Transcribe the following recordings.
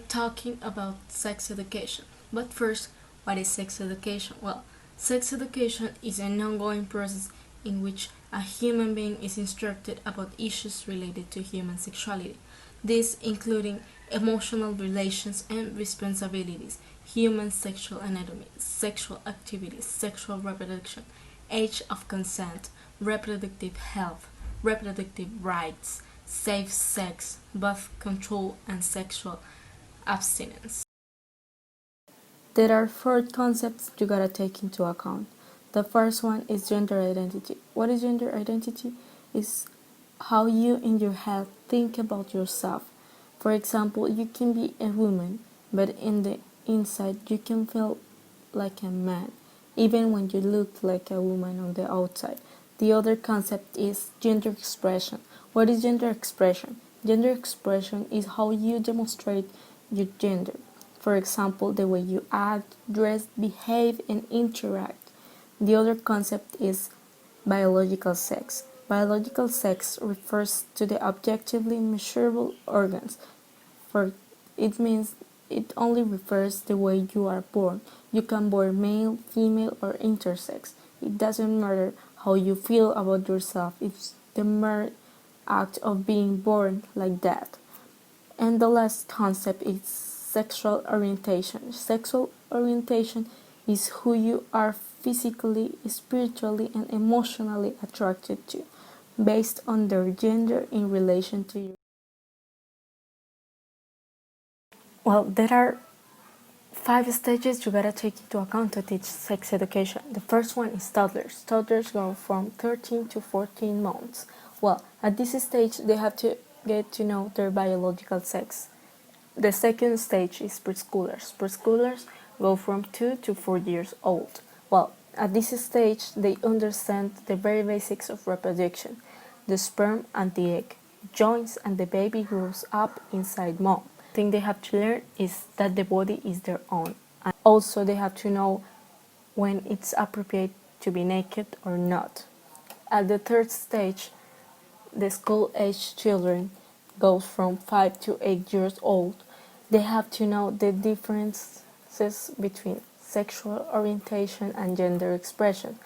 talking about sex education. But first, what is sex education? Well, sex education is an ongoing process in which a human being is instructed about issues related to human sexuality. This including emotional relations and responsibilities, human sexual anatomy, sexual activities, sexual reproduction, age of consent, reproductive health, reproductive rights, safe sex, birth control, and sexual abstinence. There are four concepts you gotta take into account. The first one is gender identity. What is gender identity? Is how you in your head think about yourself. For example, you can be a woman, but in the inside you can feel like a man, even when you look like a woman on the outside. The other concept is gender expression. What is gender expression? Gender expression is how you demonstrate your gender. For example, the way you act, dress, behave, and interact. The other concept is biological sex. Biological sex refers to the objectively measurable organs. For it means it only refers the way you are born. You can born male, female, or intersex. It doesn't matter how you feel about yourself. It's the mere act of being born like that. And the last concept is sexual orientation. Sexual orientation is who you are physically, spiritually, and emotionally attracted to, based on their gender in relation to you. Well, there are 5 stages you gotta take into account to teach sex education. The first one is toddlers. Toddlers go from 13 to 14 months. Well, at this stage, they have to get to know their biological sex. The second stage is preschoolers. Preschoolers go from 2 to 4 years old. Well, at this stage, they understand the very basics of reproduction, the sperm and the egg, joins, and the baby grows up inside mom. The thing they have to learn is that the body is their own. And also, they have to know when it's appropriate to be naked or not. At the third stage, the school-age children go from 5 to 8 years old. They have to know the differences between sexual orientation and gender expression.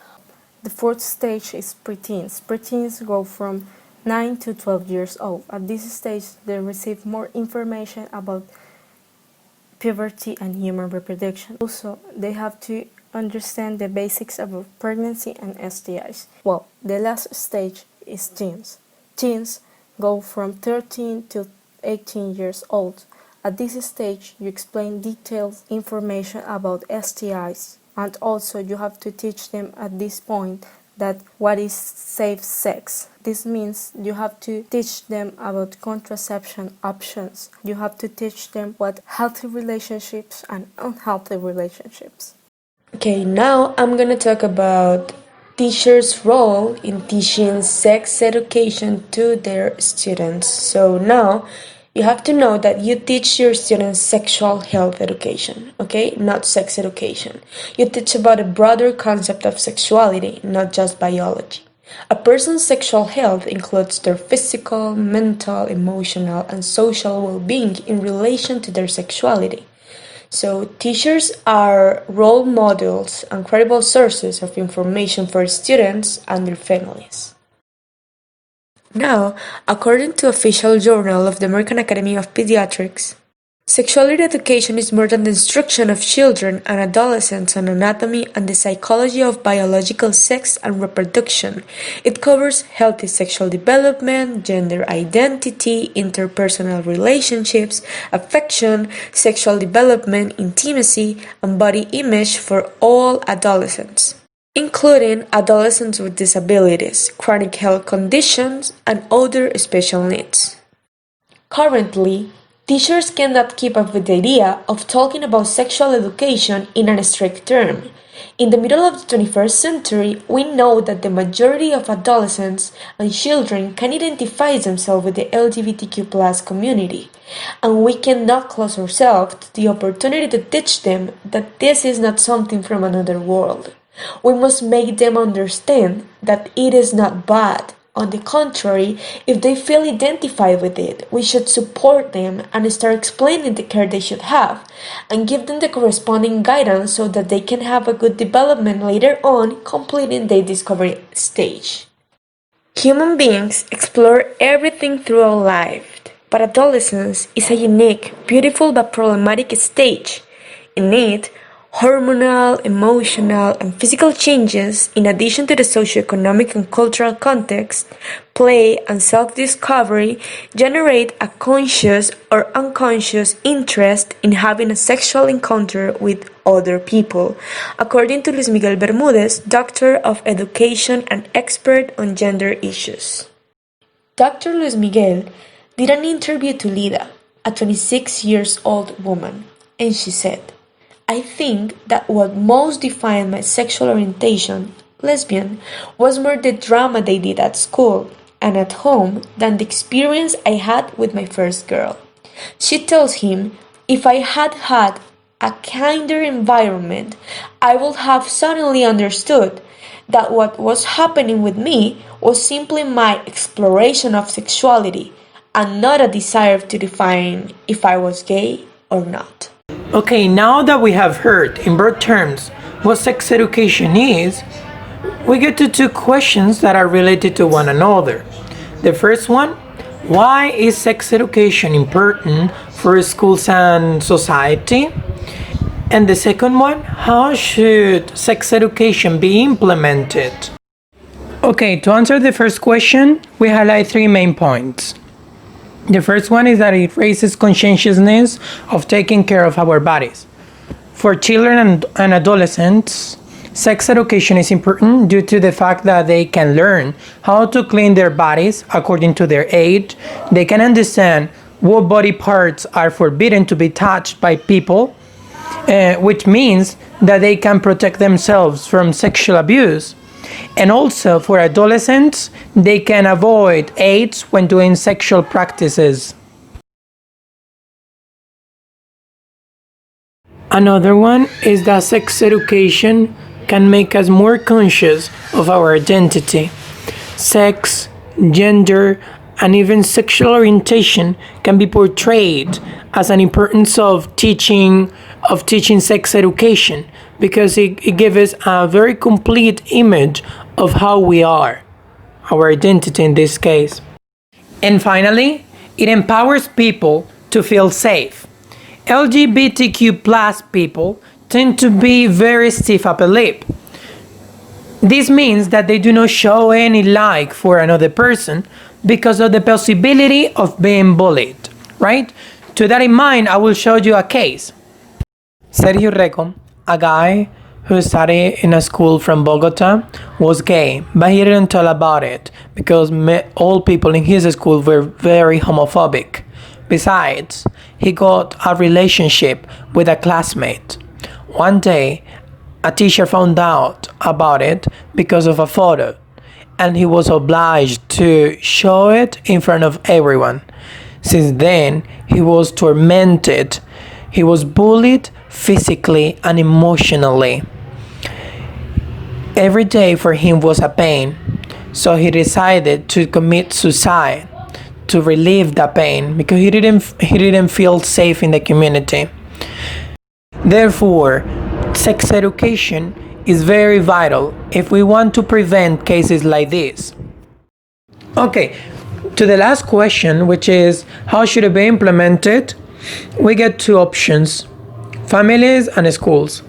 The fourth stage is preteens. Preteens go from 9 to 12 years old. At this stage, they receive more information about puberty and human reproduction. Also, they have to understand the basics about pregnancy and STIs. Well, the last stage is teens. Teens go from 13 to 18 years old. At this stage, you explain detailed information about STIs, and also you have to teach them at this point that what is safe sex. This means you have to teach them about contraception options. You have to teach them what healthy relationships and unhealthy relationships. Okay, now I'm gonna talk about teachers' role in teaching sex education to their students. So now you have to know that you teach your students sexual health education, okay? Not sex education. You teach about a broader concept of sexuality, not just biology. A person's sexual health includes their physical, mental, emotional, and social well-being in relation to their sexuality. So, teachers are role models and credible sources of information for students and their families. Now, according to official journal of the American Academy of Pediatrics, sexuality education is more than the instruction of children and adolescents on anatomy and the psychology of biological sex and reproduction. It covers healthy sexual development, gender identity, interpersonal relationships, affection, sexual development, intimacy, and body image for all adolescents, including adolescents with disabilities, chronic health conditions, and other special needs. Currently, teachers cannot keep up with the idea of talking about sexual education in a strict term. In the middle of the 21st century, we know that the majority of adolescents and children can identify themselves with the LGBTQ+ community, and we cannot close ourselves to the opportunity to teach them that this is not something from another world. We must make them understand that it is not bad, On the contrary, if they feel identified with it, we should support them and start explaining the care they should have and give them the corresponding guidance so that they can have a good development later on, completing their discovery stage. Human beings explore everything throughout life, but adolescence is a unique, beautiful but problematic stage. In it, hormonal, emotional, and physical changes, in addition to the socioeconomic and cultural context, play, and self-discovery, generate a conscious or unconscious interest in having a sexual encounter with other people, according to Luis Miguel Bermudez, Doctor of Education and expert on gender issues. Dr. Luis Miguel did an interview to Lida, a 26 years old woman, and she said, I think that what most defined my sexual orientation, lesbian, was more the drama they did at school and at home than the experience I had with my first girl. She tells him, if I had had a kinder environment, I would have suddenly understood that what was happening with me was simply my exploration of sexuality and not a desire to define if I was gay or not. Okay, now that we have heard in broad terms what sex education is, we get to two questions that are related to one another. The first one, why is sex education important for schools and society? And the second one, how should sex education be implemented? Okay, to answer the first question, we highlight three main points. The first one is that it raises conscientiousness of taking care of our bodies. For children and adolescents, sex education is important due to the fact that they can learn how to clean their bodies according to their age. They can understand what body parts are forbidden to be touched by people, which means that they can protect themselves from sexual abuse. And also for adolescents, they can avoid AIDS when doing sexual practices. Another one is that sex education can make us more conscious of our identity. Sex, gender, and even sexual orientation can be portrayed as an importance of teaching sex education because it gives us a very complete image of how we are, our identity in this case. And finally, it empowers people to feel safe. LGBTQ plus people tend to be very stiff upper lip. This means that they do not show any like for another person because of the possibility of being bullied, right? To that in mind, I will show you a case. Sergio Reco, a guy who studied in a school from Bogota, was gay, but he didn't tell about it because all people in his school were very homophobic. Besides, he got a relationship with a classmate. One day, a teacher found out about it because of a photo, and he was obliged to show it in front of everyone. Since then, he was tormented. He was bullied physically and emotionally. Every day for him was a pain, so he decided to commit suicide to relieve the pain because he didn't feel safe in the community. Therefore, sex education is very vital if we want to prevent cases like this. Okay, to the last question, which is how should it be implemented, we get two options: families and schools.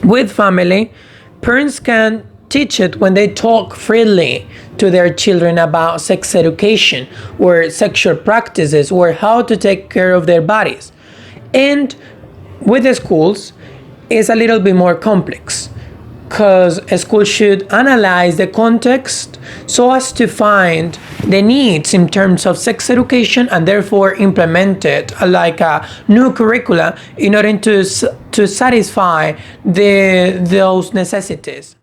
With family, parents can teach it when they talk freely to their children about sex education or sexual practices or how to take care of their bodies. And with the schools, it's a little bit more complex because a school should analyze the context so as to find the needs in terms of sex education and therefore implement it like a new curricula in order to satisfy those necessities.